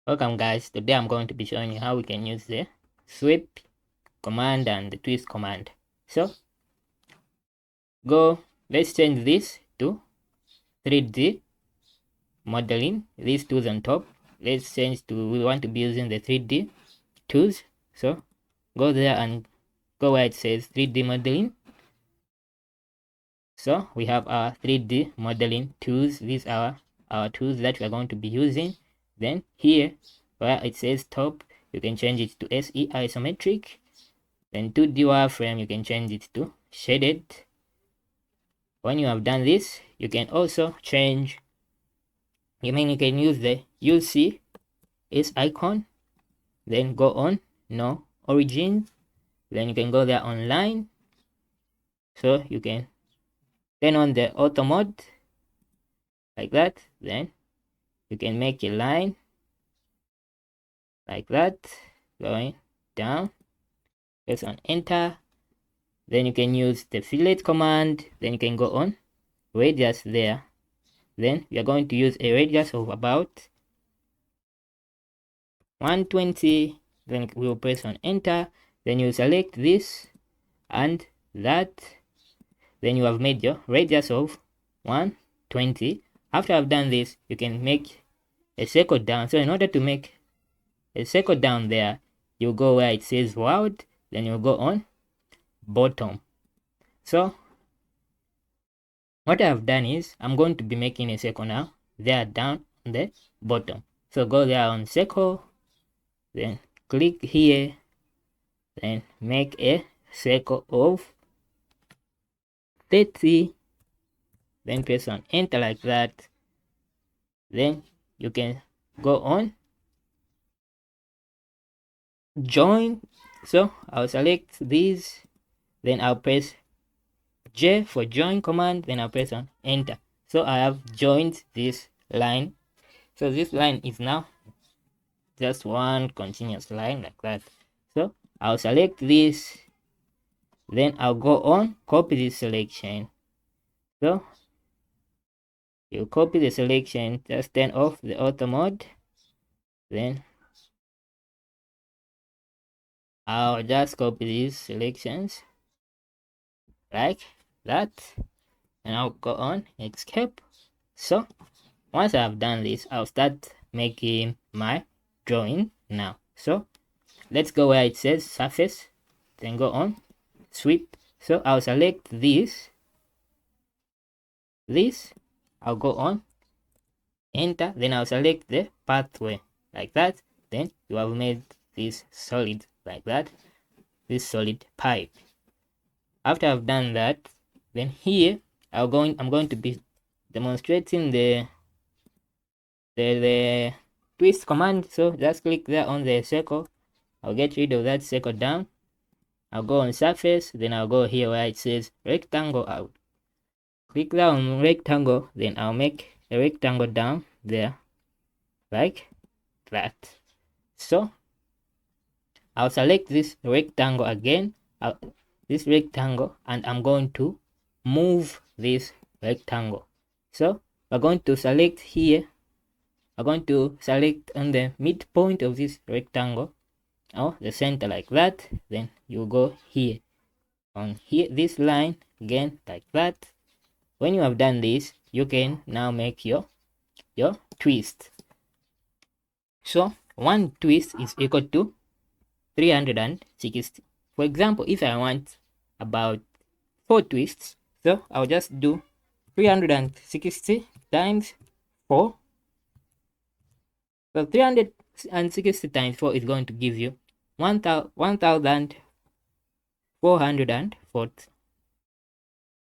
Welcome guys, today I'm going to be showing you how we can use the sweep command and the twist command. So let's change this to 3D modeling, these tools on top. Let's change to, we want to be using the 3D tools. So go there and go where it says 3D modeling. So we have our 3D modeling tools. These are our tools that we are going to be using. Then here where it says top, you can change it to SE isometric. Then 2D wireframe, you can change it to shaded. When you have done this, you can also change, you can use the UC is icon, then go on no origin, then you can go there online. So you can turn on the auto mode like that, then you can make a line like that going down, press on enter. Then you can use the fillet command, then you can go on radius there. Then we are going to use a radius of about 120. Then we will press on enter. Then you select this and that. Then you have made your radius of 120. After I've done this, you can make a circle down. So in order to make a circle down there, you go where it says world, then you go on bottom. So what I've done is I'm going to be making a circle now there down on the bottom. So go there on circle, then click here, then make a circle of 30, then press on enter like that. Then you can go on join. So I'll select these, then I'll press J for join command, then I'll press on enter. So I have joined this line. So this line is now just one continuous line like that. So I'll select this, then I'll go on copy this selection. So you copy the selection, just turn off the auto mode, then I'll just copy these selections like that, and I'll go on escape. So once I've done this, I'll start making my drawing now. So let's go where it says surface, then go on sweep. So I'll select this, I'll go on enter, then I'll select the pathway like that. Then you have made this solid like that, this solid pipe. After I've done that, then here I'm going to be demonstrating the twist command. So just click there on the circle, I'll get rid of that circle down, I'll go on surface, then I'll go here where it says rectangle, I'll click there on rectangle, then I'll make a rectangle down there like that. So I'll select this rectangle again, this rectangle, and I'm going to move this rectangle. So we're going to select here, we're going to select on the midpoint of this rectangle or the center like that. Then you go here on here, this line again like that. When you have done this, you can now make your twist. So one twist is equal to 360. For example, if I want about 4 twists, so I'll just do 360 times 4. So 360 times 4 is going to give you 1,440.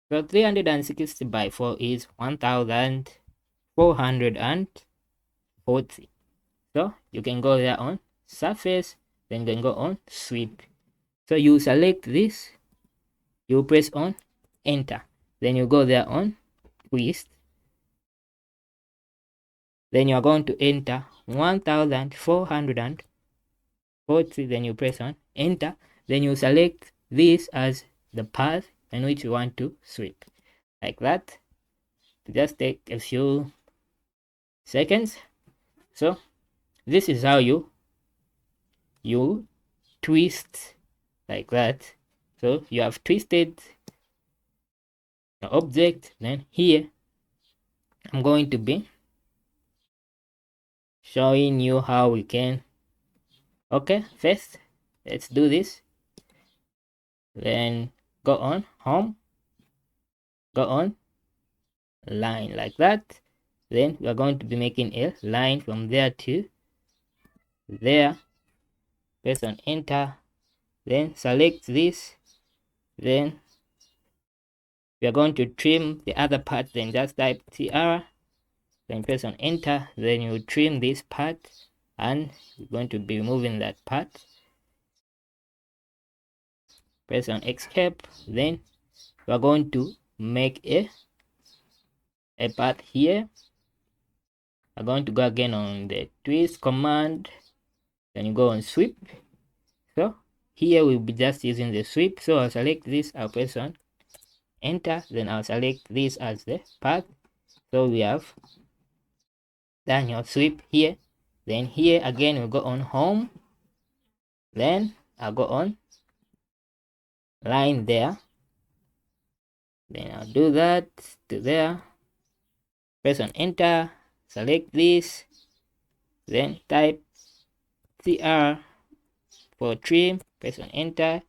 So 360 by 4 is 1,440. So you can go there on surface, then you can go on sweep. So you select this, you press on enter, then you go there on twist, then you are going to enter 1,440, then you press on enter, then you select this as the path in which you want to sweep like that. Just take a few seconds. So this is how you twist like that. So you have twisted the object. Then here I'm going to be showing you how we can. Okay, first let's do this. Then go on home, go on line like that. Then we are going to be making a line from there to there. Press on enter, then select this. Then we are going to trim the other part. Then just type TR, then press on enter, then you trim this part, and you're going to be removing that part. Press on escape, then we are going to make a part here. I'm going to go again on the twist command, then you go on sweep. So here we'll be just using the sweep. So I'll select this, I'll press on enter, then I'll select this as the path. So we have done your sweep here. Then here again we'll go on home, then I'll go on line there, then I'll do that to there. Press on enter, select this, then type CR for trim. Press on enter,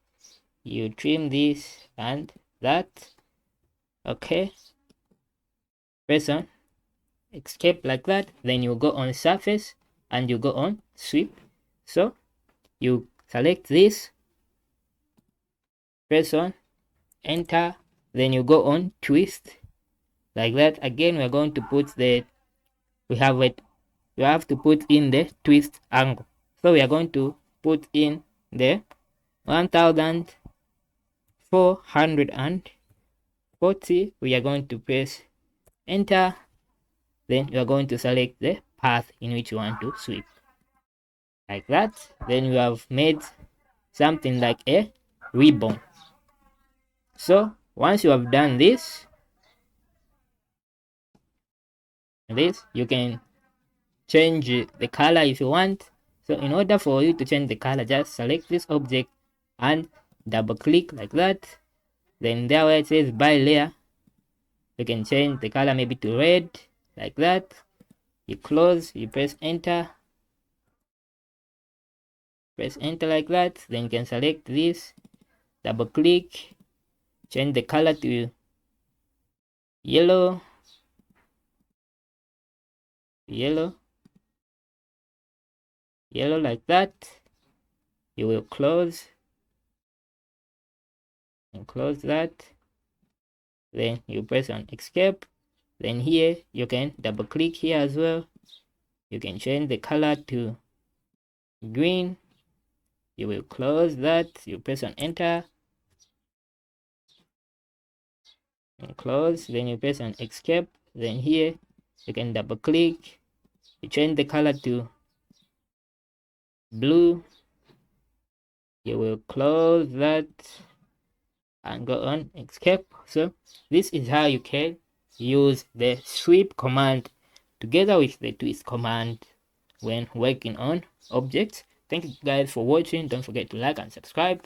you trim this and that. Okay, press on escape like that, then you go on surface and you go on sweep. So you select this, press on enter, then you go on twist like that. Again we're going to put the we have to put in the twist angle. So we are going to put in the 1440. We are going to press enter, then you are going to select the path in which you want to sweep like that. Then you have made something like a ribbon. So once you have done this you can change the color if you want. So in order for you to change the color, just select this object and double click like that. Then there where it says by layer, you can change the color maybe to red like that. You close, you press enter like that. Then you can select this, double click, change the color to yellow like that. You will close and close that, then you press on escape. Then here you can double click here as well. You can change the color to green. You will close that, you press on enter and close, then you press on escape. Then here you can double click, you change the color to blue. You will close that and go on escape. So this is how you can use the sweep command together with the twist command when working on objects. Thank you guys for watching. Don't forget to like and subscribe.